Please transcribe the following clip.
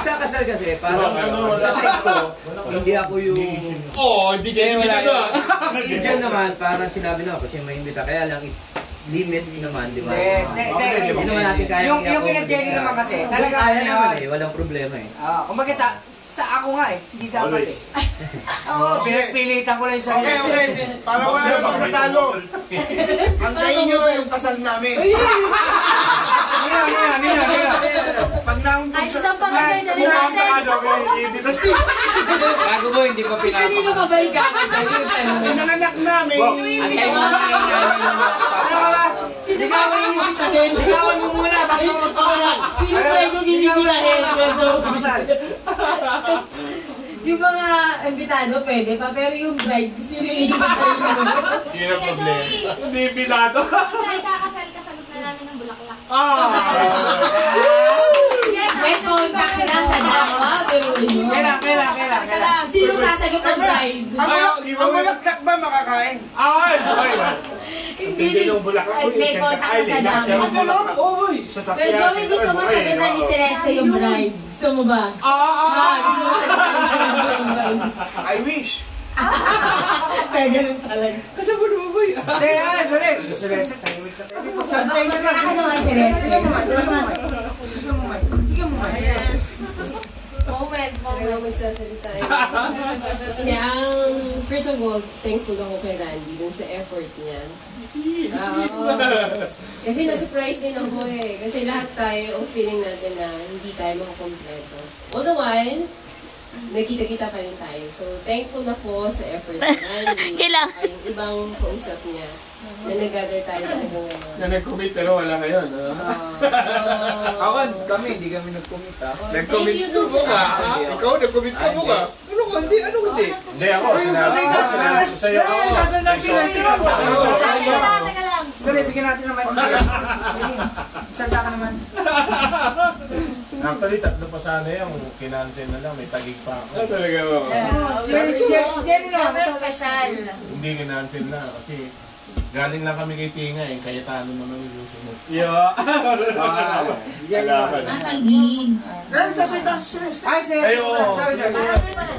Pagsakasal kasi, parang sa side ko, hindi ako yung... Hindi kayo wala yun. Diyan naman, parang sinabi na kasi may imbita. Kaya lang, limit naman, di ba? Hindi naman natin kaya. Yung kina-Jenny naman kasi, talaga kaya naman eh, walang problema eh. Kumbaga sa ako nga eh, hindi dapat eh. Oo, pinagpilitan ko lang yung sarili. Okay. Para wala na magtatalo. Antayin nyo yung kasal namin. Pag naumpag sa... Bukas sa ano, may ibitas ko. Bago mo, hindi pa pinapakasal. Hindi mo kabay ka. Pinanganak namin. Antay mo na Ligawan mo muna, baka magpakalan. Sino pwede ginigilahin? Yung mga invitado pwede pa, pero yung bride, sino yung invitado? Yun ang problema. Hindi invitado. Pagka ikakasal ka, sagot na namin ng bulaklak. May contact na sa dama, pero yun. Kailan. Sino sasagot ng bride? Ang bulaklak ba makakain? Hindi din. May contact na sa dama. Pero Joey, gusto mo sagot na ni Celeste yung bride. Gusto mo ba? Gusto mo sagot na ni Celeste yung bride. I wish. Kaya ganun talaga. Kasi mo naman ba yun? Dali. Celeste, tahimik ka tayo. Santay ka na. Ano nga Celeste? Moment. Talaga magsasalita eh. Hindi, first of all, thankful ako kay Randy dun sa effort niya. Kasi na-surprise din ako eh. Kasi lahat tayo, ang feeling natin na hindi tayo makakompleto. All the while, nakita-kita pa rin tayo. So, thankful ako sa effort ni Randy. Ay, yung ibang kausap niya na nag-gather tayo talaga ngayon. Na nag-commit pero wala ngayon. Kami, hindi kami nag-commit ha. Nag-commit ka mo ka. Ikaw, nag-commit ka mo ka. Ano ka? Hindi, ano hindi? Hindi ako, sinabi ko sa'yo. Teka lang. Dali, bigyan natin naman. Salta ka naman. Actually, tatlo pa sana yung kinancel na lang. May tagig pa ako. Talaga mo. Siyempre special. Hindi kinancel na kasi galing lang kami kay Tinga eh. Kaya talo naman yung susunod. Kalaban. Mataging. Ay, Ay, oo. sorry.